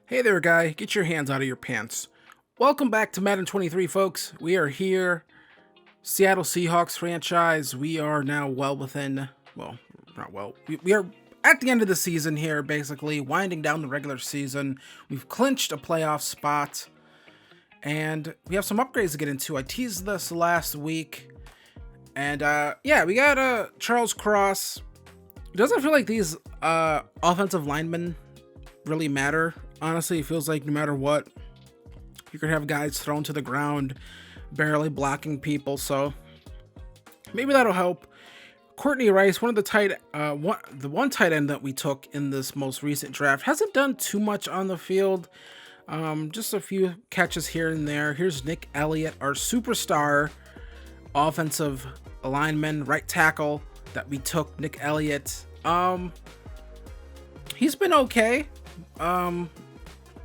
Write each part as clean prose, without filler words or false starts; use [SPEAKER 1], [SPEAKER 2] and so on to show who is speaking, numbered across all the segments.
[SPEAKER 1] Hey there, guy. Get your hands out of your pants. Welcome back to Madden 23, folks. We are here, Seattle Seahawks franchise. We are now well within, well, not well. We are at the end of the season here, basically, winding down the regular season. We've clinched a playoff spot, and we have some upgrades to get into. I teased this last week, and yeah, we got Charles Cross. It doesn't feel like these offensive linemen really matter. Honestly, it feels like no matter what, you're gonna have guys thrown to the ground, barely blocking people. So maybe that'll help. Courtney Rice, one of the one tight end that we took in this most recent draft, hasn't done too much on the field. Just a few catches here and there. Here's Nick Elliott, our superstar offensive lineman, right tackle that we took. Nick Elliott. He's been okay.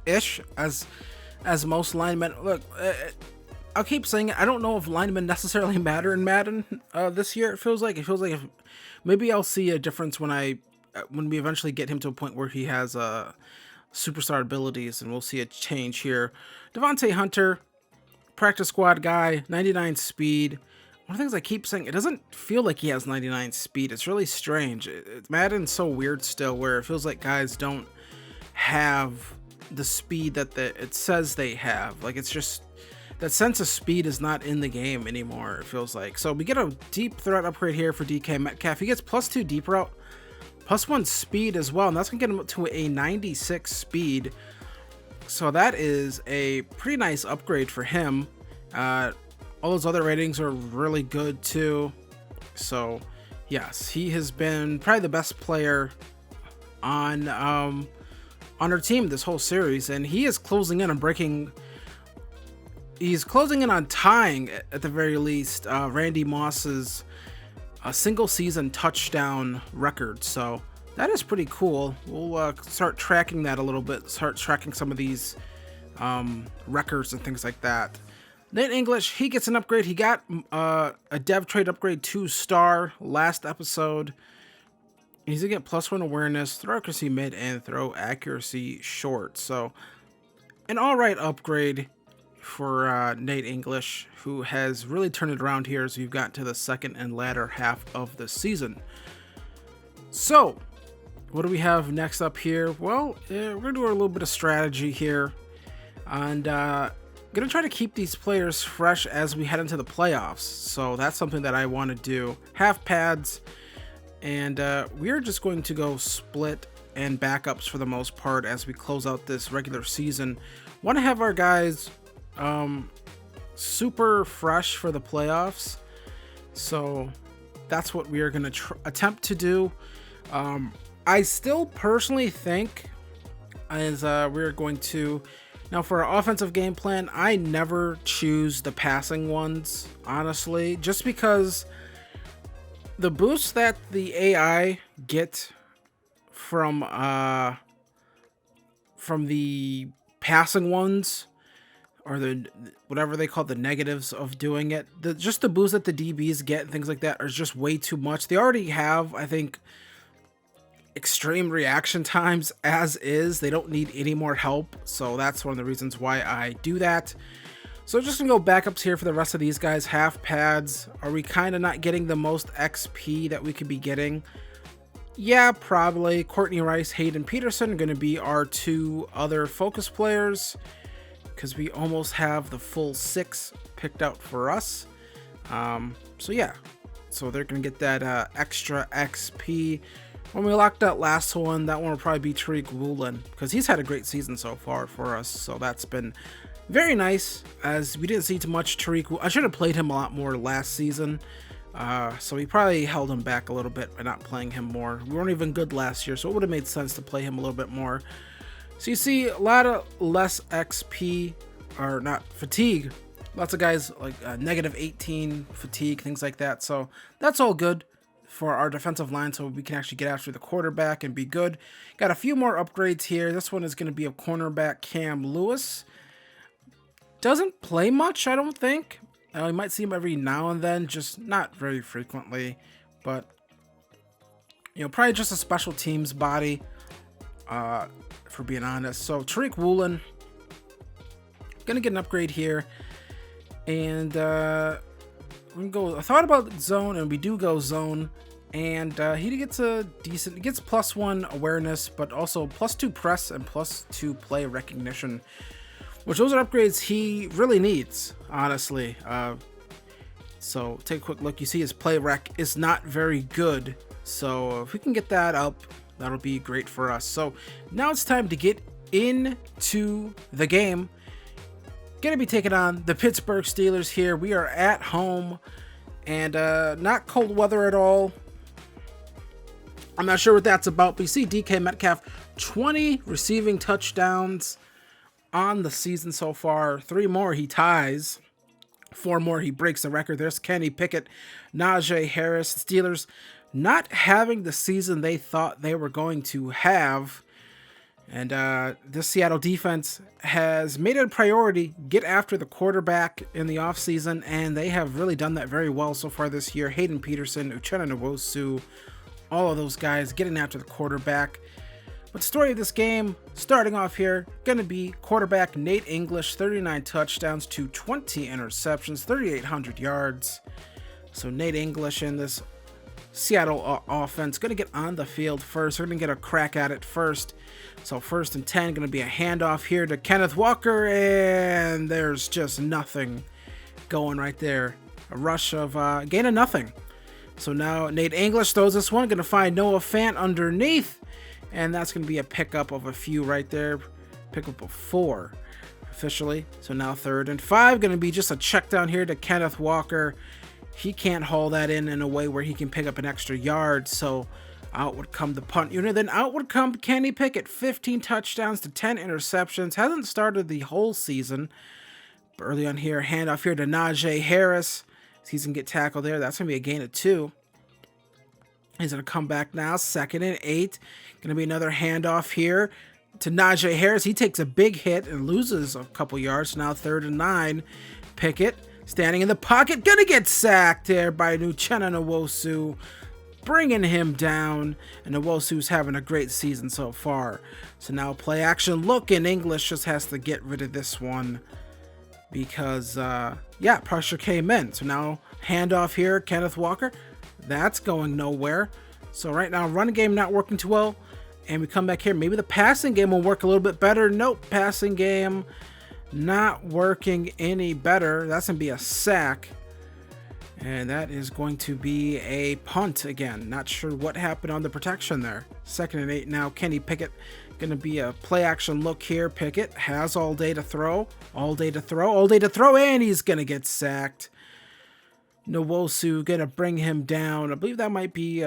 [SPEAKER 1] Ish as most linemen. Look, I'll keep saying it. I don't know if linemen necessarily matter in Madden this year. It feels like if maybe I'll see a difference when we eventually get him to a point where he has superstar abilities, and we'll see a change here. Devontae Hunter, practice squad guy, 99 speed. One of the things I keep saying, it doesn't feel like he has 99 speed. It's really strange. Madden's so weird still, where it feels like guys don't have the speed that it says they have. Like, it's just that sense of speed is not in the game anymore, it feels like. So we get a deep threat upgrade here for DK Metcalf. He gets +2 deep route, +1 speed as well, and that's gonna get him to a 96 speed. So that is a pretty nice upgrade for him. All those other ratings are really good too. So yes, he has been probably the best player on our team this whole series, and he is closing in on he's closing in on tying, at the very least, Randy Moss's single season touchdown record. So that is pretty cool. We'll start tracking that a little bit, start tracking some of these records and things like that. Nate English, he gets an upgrade. He got a dev trade upgrade 2-star last episode. He's gonna get +1 awareness, throw accuracy mid, and throw accuracy short. So an alright upgrade for Nate English, who has really turned it around here as we've gotten to the second and latter half of the season. So what do we have next up here? Well, we're gonna do a little bit of strategy here, and gonna try to keep these players fresh as we head into the playoffs. So that's something that I want to do. Half pads. And we're just going to go split and backups for the most part as we close out this regular season. Want to have our guys super fresh for the playoffs. So that's what we are going to attempt to do. I still personally think as we're going to... Now, for our offensive game plan, I never choose the passing ones, honestly, just because the boosts that the AI get from the passing ones, or the whatever they call the negatives of doing it, just the boosts that the DBs get and things like that are just way too much. They already have, I think, extreme reaction times as is. They don't need any more help, so that's one of the reasons why I do that. So just gonna go backups here for the rest of these guys. Half pads. Are we kind of not getting the most XP that we could be getting? Yeah, probably. Courtney Rice, Hayden Peterson are gonna be our two other focus players, because we almost have the full 6 picked out for us. So yeah, so they're gonna get that extra XP. When we locked that last one, that one will probably be Tariq Woolen, because he's had a great season so far for us. So that's been very nice, as we didn't see too much Tariq. I should have played him a lot more last season, so we probably held him back a little bit by not playing him more. We weren't even good last year, so it would have made sense to play him a little bit more. So you see a lot of less XP, or not, fatigue. Lots of guys like -18 fatigue, things like that. So that's all good for our defensive line, so we can actually get after the quarterback and be good. Got a few more upgrades here. This one is going to be a cornerback, Cam Lewis. Doesn't play much, I don't think. You might see him every now and then, just not very frequently. But, you know, probably just a special teams body. for being honest. So Tariq Woolen gonna get an upgrade here, and we're gonna go. I thought about zone, and we do go zone, and he gets he gets +1 awareness, but also +2 press and +2 play recognition, which those are upgrades he really needs, honestly. So take a quick look. You see his play rec is not very good, so if we can get that up, that'll be great for us. So now it's time to get into the game. Gonna be taking on the Pittsburgh Steelers here. We are at home, and not cold weather at all. I'm not sure what that's about, but you see DK Metcalf, 20 receiving touchdowns on the season so far. 3 more he ties. 4 more he breaks the record. There's Kenny Pickett, Najee Harris. Steelers not having the season they thought they were going to have. And this Seattle defense has made it a priority, get after the quarterback in the offseason, and they have really done that very well so far this year. Hayden Peterson, Uchenna Nwosu, all of those guys getting after the quarterback. But the story of this game, starting off here, going to be quarterback Nate English, 39 touchdowns to 20 interceptions, 3,800 yards. So Nate English in this Seattle offense going to get on the field first. We're going to get a crack at it first. So 1st and 10, going to be a handoff here to Kenneth Walker, and there's just nothing going right there. A rush of gain of nothing. So now Nate English throws this one, going to find Noah Fant underneath, and that's going to be a pickup of a few right there. Pickup of 4 officially. So now 3rd and 5, going to be just a check down here to Kenneth Walker. He can't haul that in a way where he can pick up an extra yard, so out would come the punt unit. Then out would come Kenny Pickett, 15 touchdowns to 10 interceptions. Hasn't started the whole season. But early on here, handoff here to Najee Harris. He's going to get tackled there. That's going to be a gain of 2. He's going to come back now. 2nd and 8. Going to be another handoff here to Najee Harris. He takes a big hit and loses a couple yards. Now 3rd and 9. Pickett standing in the pocket. Going to get sacked there by Uchenna Nwosu, bringing him down, and Nwosu's having a great season so far. So now play action look, and English just has to get rid of this one because, pressure came in. So now handoff here, Kenneth Walker. That's going nowhere. So right now, running game not working too well, and we come back here. Maybe the passing game will work a little bit better. Nope, passing game not working any better. That's going to be a sack. And that is going to be a punt again. Not sure what happened on the protection there. 2nd and 8 now. Kenny Pickett going to be a play action look here. Pickett has all day to throw. All day to throw. And he's going to get sacked. Nwosu going to bring him down. I believe that might be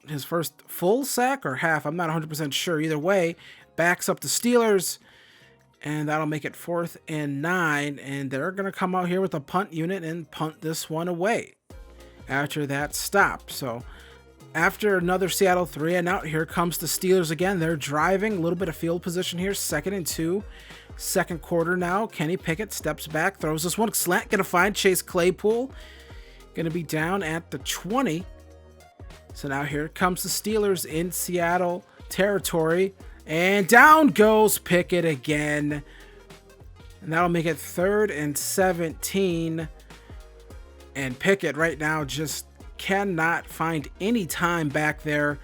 [SPEAKER 1] his first full sack or half. I'm not 100% sure. Either way, backs up the Steelers. And that'll make it 4th and 9. And they're going to come out here with a punt unit and punt this one away after that stop. So after another Seattle 3 and out, here comes the Steelers again. They're driving, a little bit of field position here. 2nd and 2. 2nd quarter now. Kenny Pickett steps back, throws this one. Slant going to find Chase Claypool. Going to be down at the 20. So now here comes the Steelers in Seattle territory. And down goes Pickett again. And that'll make it 3rd and 17. And Pickett right now just cannot find any time back there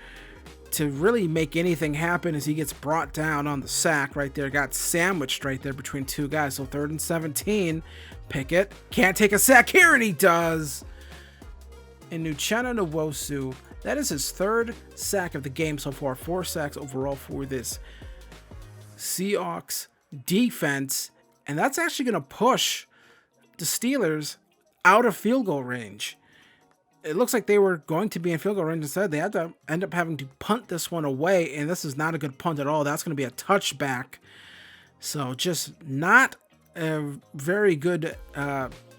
[SPEAKER 1] to really make anything happen as he gets brought down on the sack right there. Got sandwiched right there between 2 guys. So 3rd and 17. Pickett can't take a sack here, and he does. And Uchenna Nwosu, that is his 3rd sack of the game so far. 4 sacks overall for this Seahawks defense. And that's actually going to push the Steelers out of field goal range. It looks like they were going to be in field goal range instead. They had to end up having to punt this one away. And this is not a good punt at all. That's going to be a touchback. So just not a very good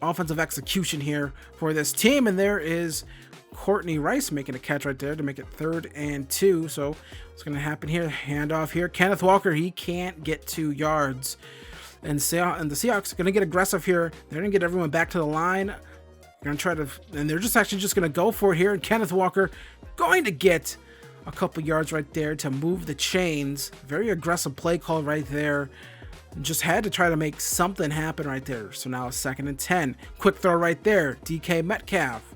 [SPEAKER 1] offensive execution here for this team. And there is Courtney Rice making a catch right there to make it 3rd and 2. So what's going to happen here? Handoff here. Kenneth Walker, he can't get 2 yards. And the Seahawks are going to get aggressive here. They're going to get everyone back to the line. They're going to try to, and they're just actually just going to go for it here. And Kenneth Walker going to get a couple yards right there to move the chains. Very aggressive play call right there. Just had to try to make something happen right there. So now 2nd and 10. Quick throw right there. DK Metcalf.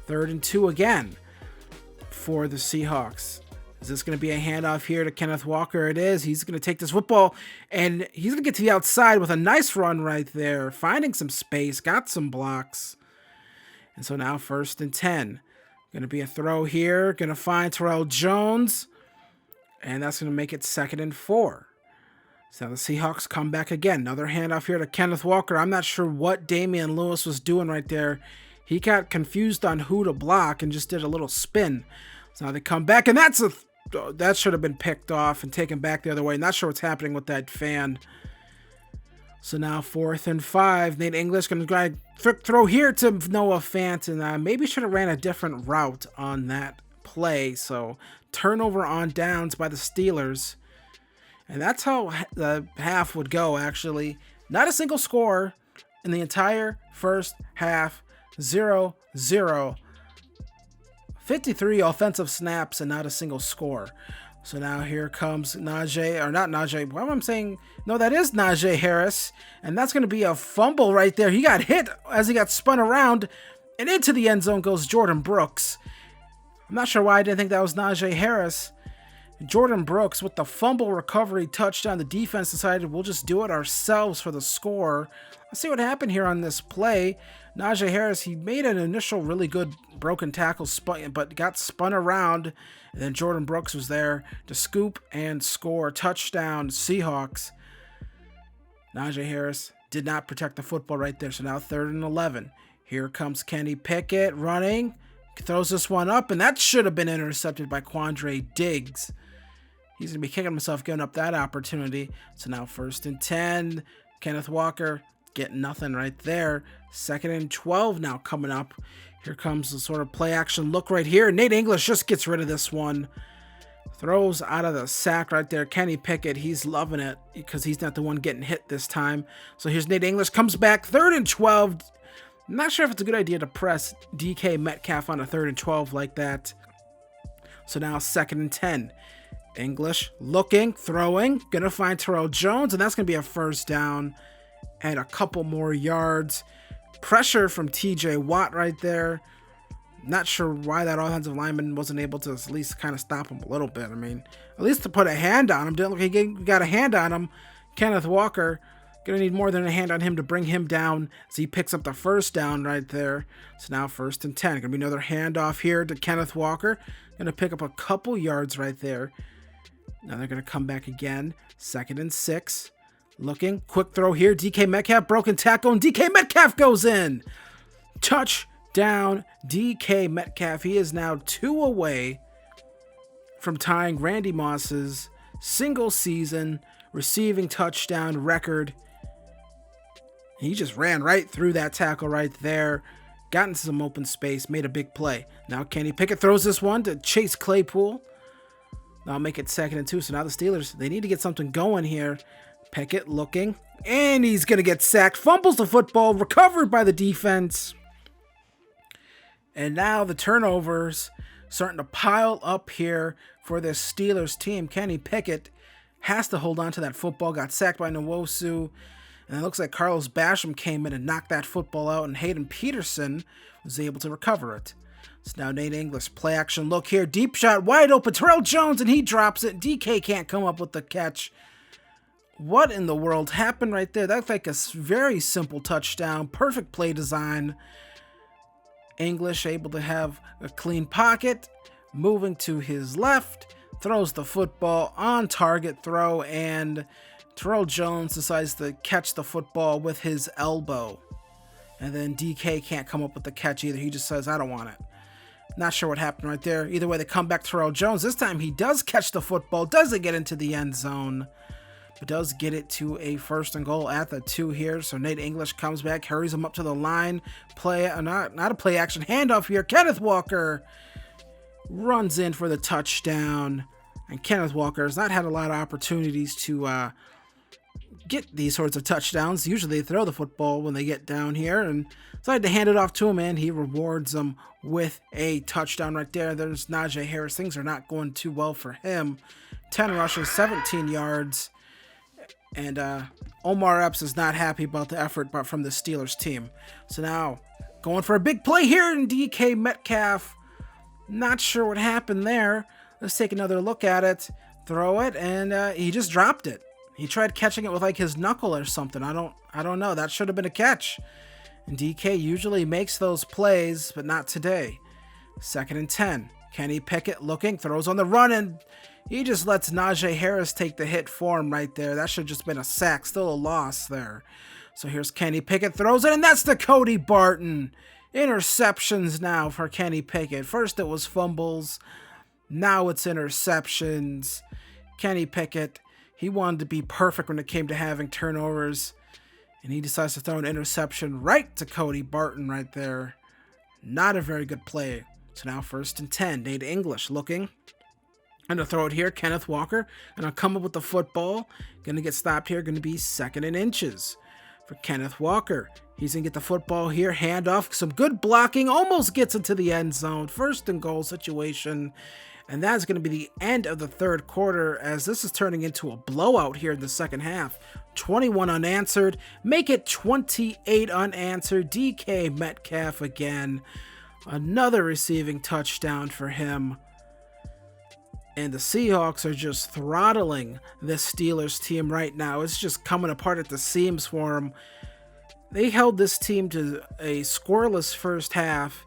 [SPEAKER 1] 3rd and 2 again for the Seahawks. Is this going to be a handoff here to Kenneth Walker? It is. He's going to take this football, and he's going to get to the outside with a nice run right there. Finding some space. Got some blocks. And so now 1st and 10. Going to be a throw here. Going to find Terrell Jones. And that's going to make it 2nd and 4. So the Seahawks come back again. Another handoff here to Kenneth Walker. I'm not sure what Damian Lewis was doing right there. He got confused on who to block and just did a little spin. So now they come back, and that should have been picked off and taken back the other way. Not sure what's happening with that fan. So now 4th and 5. Nate English going to throw here to Noah Fant, and maybe should have ran a different route on that play. So turnover on downs by the Steelers. And that's how the half would go, actually. Not a single score in the entire first half. 0-0. 53 offensive snaps and not a single score. So now here comes Najee, or not Najee. What am I saying? No, that is Najee Harris. And that's going to be a fumble right there. He got hit as he got spun around. And into the end zone goes Jordan Brooks. I'm not sure why I didn't think that was Najee Harris. Jordan Brooks with the fumble recovery touchdown. The defense decided we'll just do it ourselves for the score. Let's see what happened here on this play. Najee Harris, he made an initial really good broken tackle, but got spun around. And then Jordan Brooks was there to scoop and score. Touchdown, Seahawks. Najee Harris did not protect the football right there. So now 3rd and 11. Here comes Kenny Pickett running. Throws this one up, and that should have been intercepted by Quandre Diggs. He's going to be kicking himself giving up that opportunity. So now 1st and 10. Kenneth Walker getting nothing right there. 2nd and 12 now coming up. Here comes the sort of play action look right here. Nate English just gets rid of this one. Throws out of the sack right there. Kenny Pickett, he's loving it because he's not the one getting hit this time. So here's Nate English, comes back. 3rd and 12. I'm not sure if it's a good idea to press DK Metcalf on a 3rd and 12 like that. So now 2nd and 10. English looking, throwing, gonna find Terrell Jones, and that's gonna be a 1st down and a couple more yards. Pressure from TJ Watt right there. Not sure why that offensive lineman wasn't able to at least kind of stop him a little bit. I mean, at least to put a hand on him. Didn't look like he got a hand on him. Kenneth Walker gonna need more than a hand on him to bring him down as he picks up the 1st down right there. So now 1st and 10. Gonna be another handoff here to Kenneth Walker. Gonna pick up a couple yards right there. Now they're gonna come back again. 2nd and 6. Looking, quick throw here. DK Metcalf, broken tackle, and DK Metcalf goes in. Touchdown, DK Metcalf. He is now 2 away from tying Randy Moss's single season receiving touchdown record. He just ran right through that tackle right there. Got into some open space, made a big play. Now Kenny Pickett throws this one to Chase Claypool. Now make it 2nd and 2. So now the Steelers, they need to get something going here. Pickett looking, and he's going to get sacked. Fumbles the football, recovered by the defense. And now the turnovers starting to pile up here for this Steelers team. Kenny Pickett has to hold on to that football. Got sacked by Nwosu. And it looks like Carlos Basham came in and knocked that football out, and Hayden Peterson was able to recover it. So now Nate English, play action look here. Deep shot, wide open. Terrell Jones, and he drops it. DK can't come up with the catch. What in the world happened right there? That's like a very simple touchdown. Perfect play design. English able to have a clean pocket. Moving to his left. Throws the football on target throw. And Terrell Jones decides to catch the football with his elbow. And then DK can't come up with the catch either. He just says, I don't want it. Not sure what happened right there. Either way, they come back to Terrell Jones. This time he does catch the football. Doesn't get into the end zone. But does get it to a 1st and goal at the 2 here. So Nate English comes back, hurries him up to the line. Not a play action handoff here. Kenneth Walker runs in for the touchdown. And Kenneth Walker has not had a lot of opportunities to get these sorts of touchdowns. Usually they throw the football when they get down here, and decided to hand it off to him, and he rewards them with a touchdown right there. There's Najee Harris. Things are not going too well for him. 10 rushes, 17 yards, and Omar Epps is not happy about the effort but from the Steelers team. So now going for a big play here in DK Metcalf. Not sure what happened there. Let's take another look at it. Throw it, and he just dropped it. He tried catching it with like his knuckle or something. I don't know. That should have been a catch. And DK usually makes those plays, but not today. 2nd and 10. Kenny Pickett looking, throws on the run, and he just lets Najee Harris take the hit for him right there. That should have just been a sack. Still a loss there. So here's Kenny Pickett, throws it, and that's the Cody Barton. Interceptions now for Kenny Pickett. First it was fumbles. Now it's interceptions. Kenny Pickett, he wanted to be perfect when it came to having turnovers, and he decides to throw an interception right to Cody Barton right there. Not a very good play. So now 1st and 10. Nate English looking. And to throw it here, Kenneth Walker. And I'll come up with the football. Going to get stopped here. Going to be 2nd and inches for Kenneth Walker. He's going to get the football here. Handoff. Some good blocking. Almost gets into the end zone. 1st and goal situation. And that's going to be the end of the 3rd quarter, as this is turning into a blowout here in the 2nd half. 21 unanswered. Make it 28 unanswered. DK Metcalf again. Another receiving touchdown for him. And the Seahawks are just throttling this Steelers team right now. It's just coming apart at the seams for them. They held this team to a scoreless first half,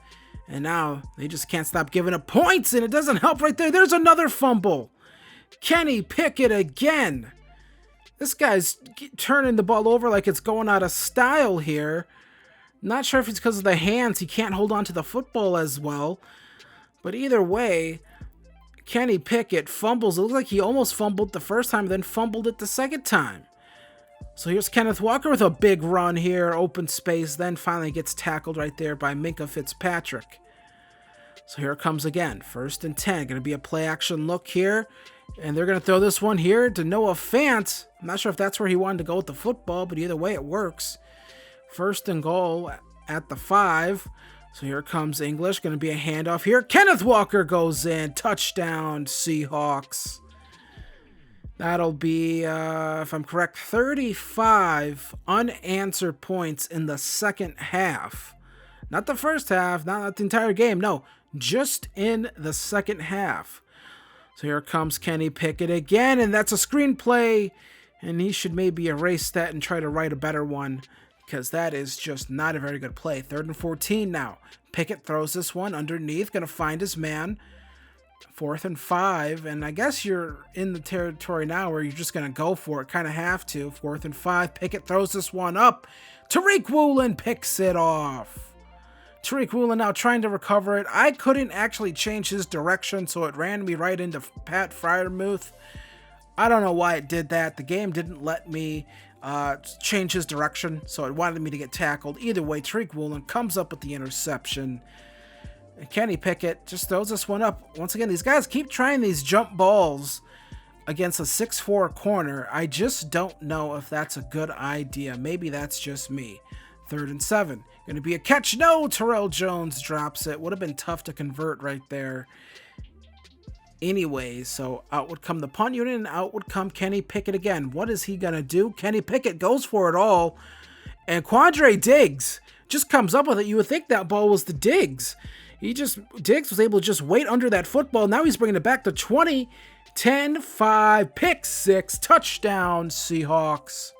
[SPEAKER 1] and now they just can't stop giving up points, and it doesn't help right there. There's another fumble. Kenny Pickett again. This guy's turning the ball over like it's going out of style here. Not sure if it's because of the hands. He can't hold on to the football as well. But either way, Kenny Pickett fumbles. It looks like he almost fumbled the first time, then fumbled it the second time. So here's Kenneth Walker with a big run here, open space, then finally gets tackled right there by Minkah Fitzpatrick. So here it comes again, 1st and 10. Going to be a play action look here, and they're going to throw this one here to Noah Fant. I'm not sure if that's where he wanted to go with the football, but either way it works. 1st and goal at the 5. So here comes English, going to be a handoff here. Kenneth Walker goes in, touchdown Seahawks. That'll be, if I'm correct, 35 unanswered points in the 2nd half. Not the first half, not the entire game, no, just in the 2nd half. So here comes Kenny Pickett again, and that's a screenplay, and he should maybe erase that and try to write a better one, because that is just not a very good play. 3rd and 14 now. Pickett throws this one underneath, going to find his man. 4th and 5, and I guess you're in the territory now where you're just going to go for it. Kind of have to. 4th and 5. Pickett throws this one up. Tariq Woolen picks it off. Tariq Woolen now trying to recover it. I couldn't actually change his direction, so it ran me right into Pat Freiermuth. I don't know why it did that. The game didn't let me change his direction, so it wanted me to get tackled. Either way, Tariq Woolen comes up with the interception. And Kenny Pickett just throws this one up. Once again, these guys keep trying these jump balls against a 6'4 corner. I just don't know if that's a good idea. Maybe that's just me. 3rd and 7. Going to be a catch. No, Terrell Jones drops it. Would have been tough to convert right there. Anyway, so out would come the punt unit, and out would come Kenny Pickett again. What is he going to do? Kenny Pickett goes for it all. And Quandre Diggs just comes up with it. You would think that ball was to Diggs. Diggs was able to just wait under that football. Now he's bringing it back to 20, 10, 5, pick 6, touchdown Seahawks.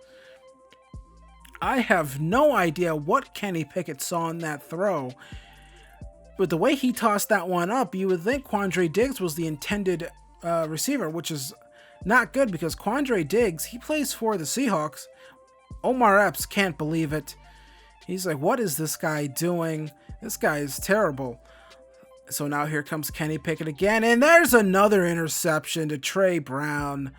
[SPEAKER 1] I have no idea what Kenny Pickett saw in that throw. But the way he tossed that one up, you would think Quandre Diggs was the intended receiver, which is not good because Quandre Diggs, he plays for the Seahawks. Omar Epps can't believe it. He's like, what is this guy doing? This guy is terrible. So now here comes Kenny Pickett again, and there's another interception to Trey Brown.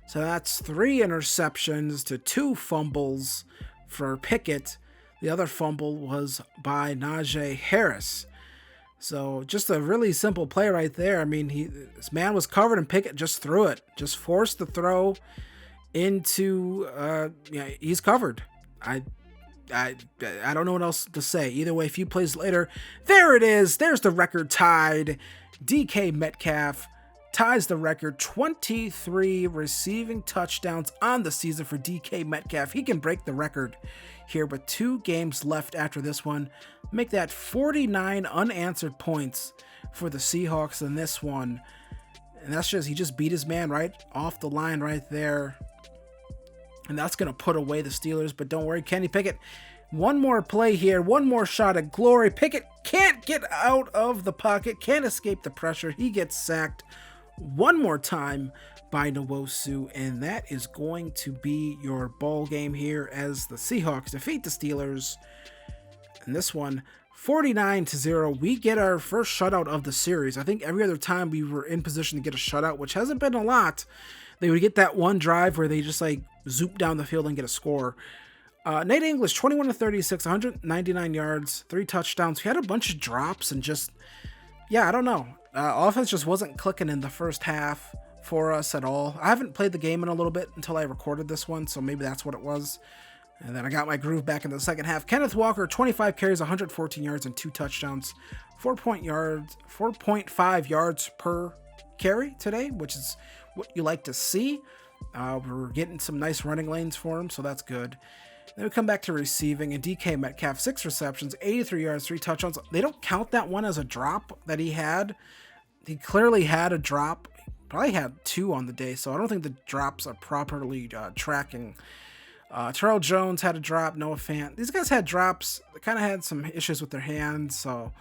[SPEAKER 1] So that's 3 interceptions to 2 fumbles for Pickett. The other fumble was by Najee Harris. So just a really simple play right there. I mean, his man was covered and Pickett just threw it. Just forced the throw. into yeah, he's covered. I I I don't know what else to say. Either way, a few plays later, there it is. There's the record tied. DK Metcalf ties the record, 23 receiving touchdowns on the season for DK Metcalf. He can break the record here with 2 games left after this one. Make that 49 unanswered points for the Seahawks in this one. And that's just, he just beat his man right off the line right there. And that's going to put away the Steelers. But don't worry, Kenny Pickett, one more play here, one more shot at glory. Pickett can't get out of the pocket, can't escape the pressure. He gets sacked one more time by Nwosu, and that is going to be your ball game here as the Seahawks defeat the Steelers. And this one, 49-0. We get our first shutout of the series. I think every other time we were in position to get a shutout, which hasn't been a lot, they would get that one drive where they just like zoop down the field and get a score. Nate English, 21-36, 199 yards, 3 touchdowns. He had a bunch of drops and just, yeah, I don't know. Offense just wasn't clicking in the first half for us at all. I haven't played the game in a little bit until I recorded this one, so maybe that's what it was. And then I got my groove back in the second half. Kenneth Walker, 25 carries, 114 yards, and 2 touchdowns. 4.5 yards per carry today, which is what you like to see. We're getting some nice running lanes for him, so that's good. Then we come back to receiving, and DK Metcalf, 6 receptions, 83 yards, 3 touchdowns. They don't count that one as a drop that he had. He clearly had a drop. He probably had 2 on the day, so I don't think the drops are properly tracking. Terrell Jones had a drop, Noah Fant. These guys had drops. They kind of had some issues with their hands, so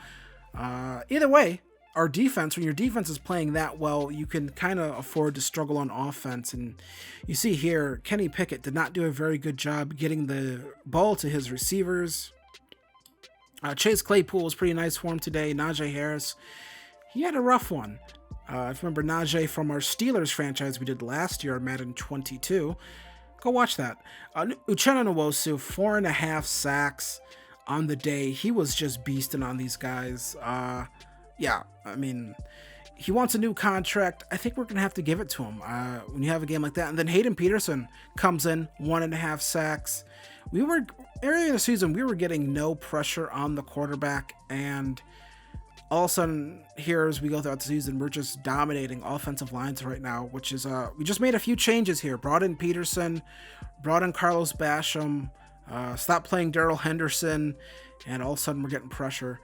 [SPEAKER 1] either way, our defense, when your defense is playing that well, you can kind of afford to struggle on offense. And you see here, Kenny Pickett did not do a very good job getting the ball to his receivers. Chase Claypool was pretty nice for him today. Najee Harris, he had a rough one. If you remember Najee from our Steelers franchise we did last year, Madden 22, go watch that. Uchenna Nwosu, 4.5 sacks on the day. He was just beasting on these guys. Yeah, I mean, he wants a new contract. I think we're going to have to give it to him when you have a game like that. And then Hayden Peterson comes in, 1.5 sacks. Earlier in the season, we were getting no pressure on the quarterback. And all of a sudden, here as we go throughout the season, we're just dominating offensive lines right now, which is, we just made a few changes here. Brought in Peterson, brought in Carlos Basham, stopped playing Darrell Henderson, and all of a sudden we're getting pressure.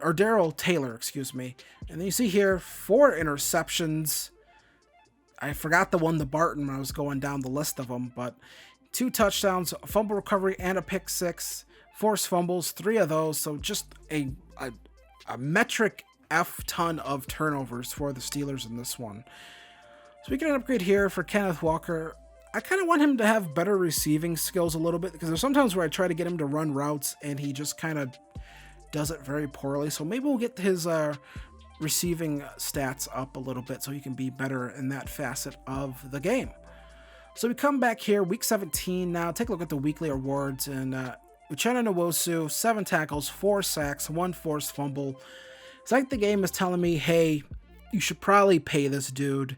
[SPEAKER 1] Or Darrell Taylor, excuse me. And then you see here, 4 interceptions. I forgot the one to Barton when I was going down the list of them, but 2 touchdowns, a fumble recovery, and a pick 6. Forced fumbles, 3 of those. So just a metric F ton of turnovers for the Steelers in this one. So we get an upgrade here for Kenneth Walker. I kind of want him to have better receiving skills a little bit, because there's sometimes where I try to get him to run routes and he just kind of does it very poorly. So maybe we'll get his receiving stats up a little bit so he can be better in that facet of the game. So we come back here, week 17 now. Take a look at the weekly awards. And Uchenna Nwosu, 7 tackles, 4 sacks, 1 forced fumble. It's like the game is telling me, hey, you should probably pay this dude.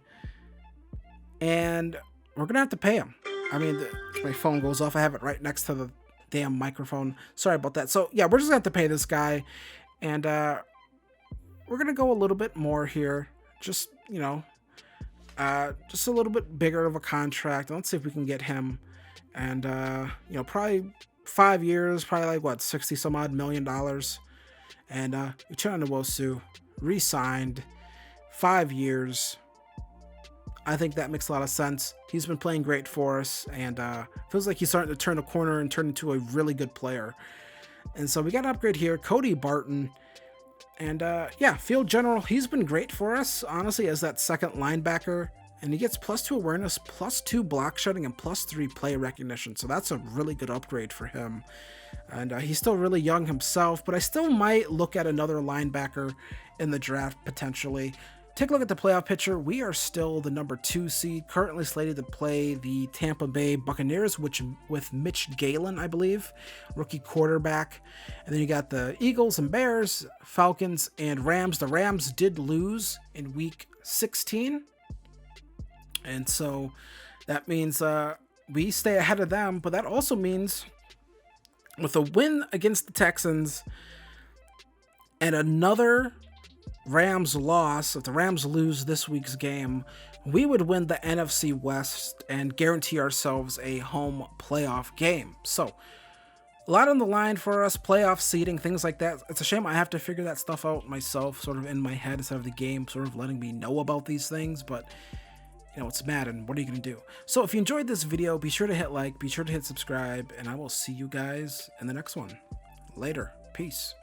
[SPEAKER 1] And we're going to have to pay him. I mean, my phone goes off. I have it right next to the damn microphone. Sorry about that. So yeah, we're just gonna have to pay this guy, and we're gonna go a little bit more here. Just, you know, just a little bit bigger of a contract. Let's see if we can get him, and you know, probably 5 years, probably like what, $60 some odd million. And Uchenna Nwosu re-signed, 5 years. I think that makes a lot of sense. He's been playing great for us, and feels like he's starting to turn a corner and turn into a really good player. And so we got an upgrade here, Cody Barton. And yeah, field general, he's been great for us, honestly, as that second linebacker. And he gets +2 awareness, +2 block shedding, and +3 play recognition. So that's a really good upgrade for him. And he's still really young himself, but I still might look at another linebacker in the draft potentially. Take a look at the playoff picture. We are still the number 2 seed, currently slated to play the Tampa Bay Buccaneers, which with Mitch Galen, I believe, rookie quarterback. And then you got the Eagles and Bears, Falcons, and Rams. The Rams did lose in week 16. And so That means we stay ahead of them, but that also means with a win against the Texans and another Rams loss, if the Rams lose this week's game, we would win the NFC West and guarantee ourselves a home playoff game. So, a lot on the line for us, playoff seeding, things like that. It's a shame I have to figure that stuff out myself, sort of in my head, instead of the game sort of letting me know about these things, but you know, it's Madden. What are you going to do? So if you enjoyed this video, be sure to hit like, be sure to hit subscribe, and I will see you guys in the next one. Later. Peace.